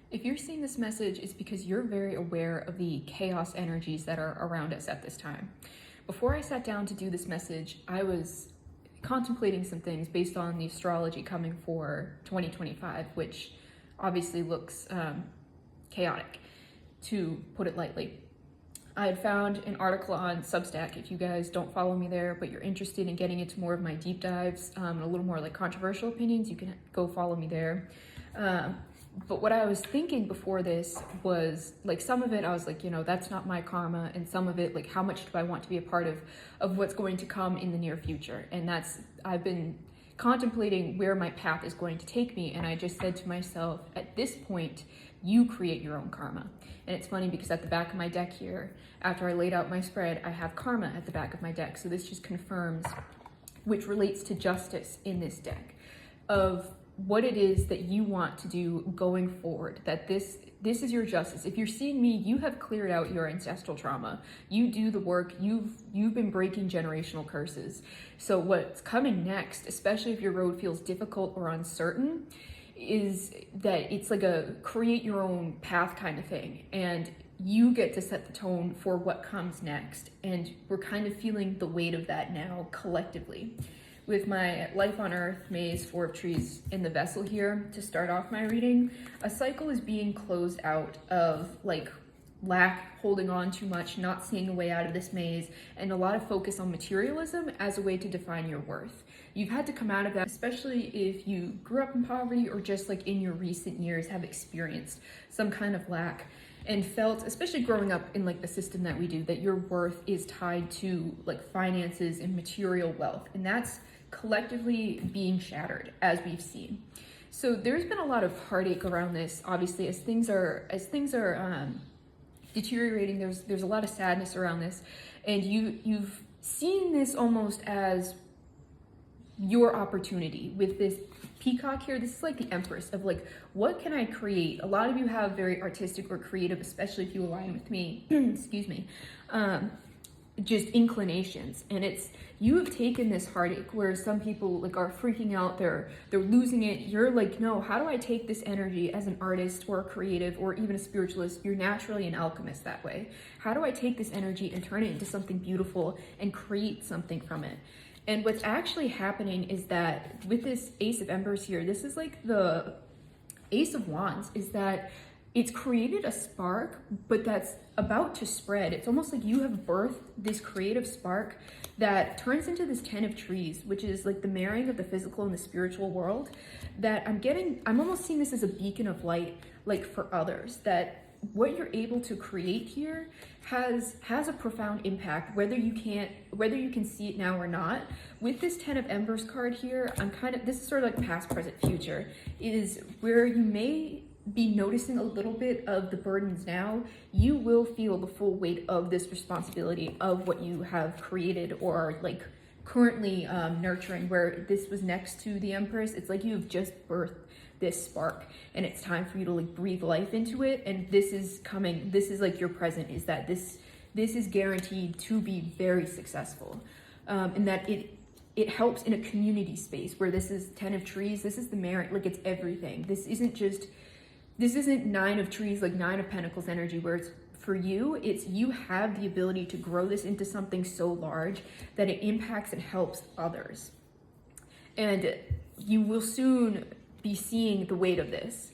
If you're seeing this message, it's because you're very aware of the chaos energies that are around us at this time. Before I sat down to do this message, I was contemplating some things based on the astrology coming for 2025, which obviously looks chaotic, to put it lightly. I had found an article on Substack. If you guys don't follow me there, but you're interested in getting into more of my deep dives and a little more like controversial opinions, you can go follow me there. But what I was thinking before this was like some of it, I was like, that's not my karma. And some of it, like, how much do I want to be a part of what's going to come in the near future? And I've been contemplating where my path is going to take me. And I just said to myself, at this point, you create your own karma. And it's funny because at the back of my deck here, after I laid out my spread, I have karma at the back of my deck. So this just confirms, which relates to justice in this deck, of what it is that you want to do going forward, that this is your justice. If you're seeing me, you have cleared out your ancestral trauma. You do the work. You've been breaking generational curses. So what's coming next, especially if your road feels difficult or uncertain, is that it's like a create your own path kind of thing. And you get to set the tone for what comes next. And we're kind of feeling the weight of that now collectively. With my Life on Earth Maze 4 of Trees in the vessel here, to start off my reading, a cycle is being closed out of like lack, holding on too much, not seeing a way out of this maze, and a lot of focus on materialism as a way to define your worth. You've had to come out of that, especially if you grew up in poverty or just like in your recent years have experienced some kind of lack and felt, especially growing up in like the system that we do, that your worth is tied to like finances and material wealth. And that's collectively being shattered, as we've seen. So there's been a lot of heartache around this, obviously, as things are deteriorating. There's a lot of sadness around this, and you've seen this almost as your opportunity with this peacock here. This is like the Empress of like, what can I create? A lot of you have very artistic or creative, especially if you align with me, excuse me, just inclinations. And it's, you have taken this heartache where some people like are freaking out, they're losing it. You're like, no, how do I take this energy as an artist or a creative or even a spiritualist? You're naturally an alchemist that way. How do I take this energy and turn it into something beautiful and create something from it? And what's actually happening is that with this Ace of Embers here, this is like the Ace of Wands, is that it's created a spark, but that's about to spread. It's almost like you have birthed this creative spark that turns into this 10 of Trees, which is like the marrying of the physical and the spiritual world, that I'm almost seeing this as a beacon of light, like for others, that what you're able to create here has a profound impact, whether you can see it now or not. With this 10 of Embers card here, this is sort of like past, present, future, is where you may be noticing a little bit of the burdens now. You will feel the full weight of this responsibility of what you have created or are like currently nurturing. Where this was next to the Empress, it's like you've just birthed this spark and it's time for you to like breathe life into it. And this is coming, this is like your present, is that this is guaranteed to be very successful. And that it helps in a community space where this is 10 of Trees, this is the merit, like it's everything. This isn't 9 of Trees, like 9 of Pentacles energy, where it's for you, it's you have the ability to grow this into something so large that it impacts and helps others. And you will soon be seeing the weight of this,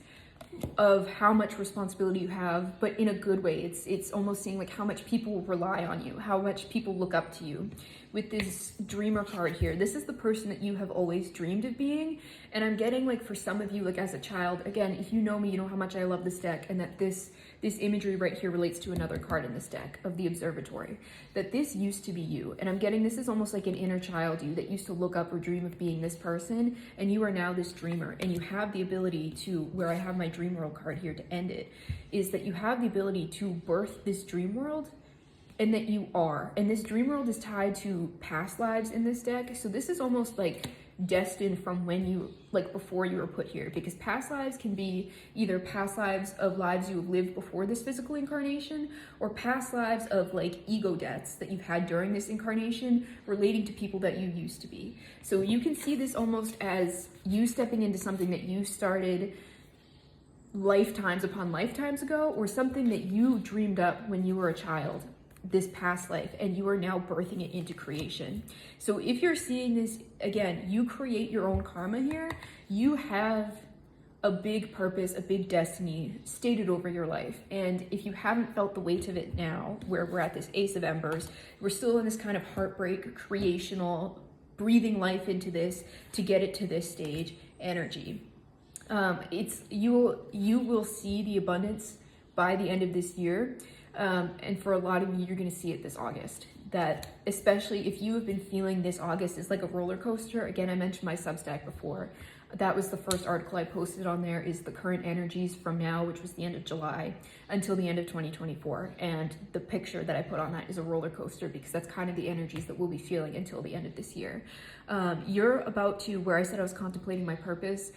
of how much responsibility you have, but in a good way. It's almost seeing like how much people rely on you, how much people look up to you. With this Dreamer card here, this is the person that you have always dreamed of being. And I'm getting like for some of you, like as a child, again, if you know me, you know how much I love this deck, and that this imagery right here relates to another card in this deck of the Observatory, that this used to be you. And I'm getting this is almost like an inner child you that used to look up or dream of being this person, and you are now this dreamer, and you have the ability to, where I have my dream world card here to end it, is that you have the ability to birth this dream world, and that you are. And this dream world is tied to past lives in this deck. So this is almost like destined from when you, like before you were put here, because past lives can be either past lives of lives you have lived before this physical incarnation, or past lives of like ego deaths that you've had during this incarnation relating to people that you used to be. So you can see this almost as you stepping into something that you started lifetimes upon lifetimes ago, or something that you dreamed up when you were a child, this past life, and you are now birthing it into creation. So if you're seeing this, again, you create your own karma here. You have a big purpose, a big destiny stated over your life. And if you haven't felt the weight of it now, where we're at this Ace of Embers, we're still in this kind of heartbreak, creational, breathing life into this to get it to this stage energy. You will see the abundance by the end of this year. And for a lot of you, you're going to see it this August. That especially if you have been feeling this August is like a roller coaster. Again, I mentioned my Substack before. That was the first article I posted on there, is the current energies from now, which was the end of July, until the end of 2024. And the picture that I put on that is a roller coaster, because that's kind of the energies that we'll be feeling until the end of this year. You're about to, where I said I was contemplating my purpose,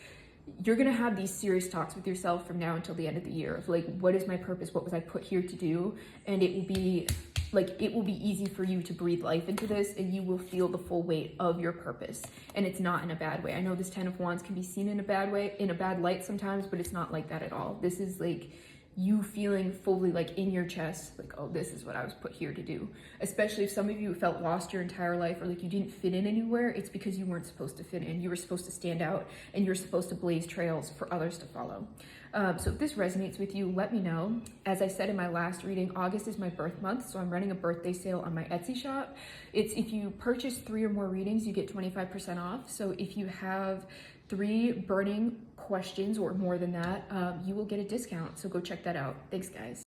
you're going to have these serious talks with yourself from now until the end of the year of like, what is my purpose? What was I put here to do? And it will be easy for you to breathe life into this, and you will feel the full weight of your purpose. And it's not in a bad way. I know this 10 of Wands can be seen in a bad way, in a bad light sometimes, but it's not like that at all. This is like you feeling fully like in your chest, like, oh, this is what I was put here to do. Especially if some of you felt lost your entire life, or like you didn't fit in anywhere, it's because you weren't supposed to fit in. You were supposed to stand out, and you're supposed to blaze trails for others to follow. So if this resonates with you, let me know. As I said in my last reading, August is my birth month, so I'm running a birthday sale on my Etsy shop. It's if you purchase 3 or more readings, you get 25% off. So if you have 3 burning questions or more than that, you will get a discount. So go check that out. Thanks, guys.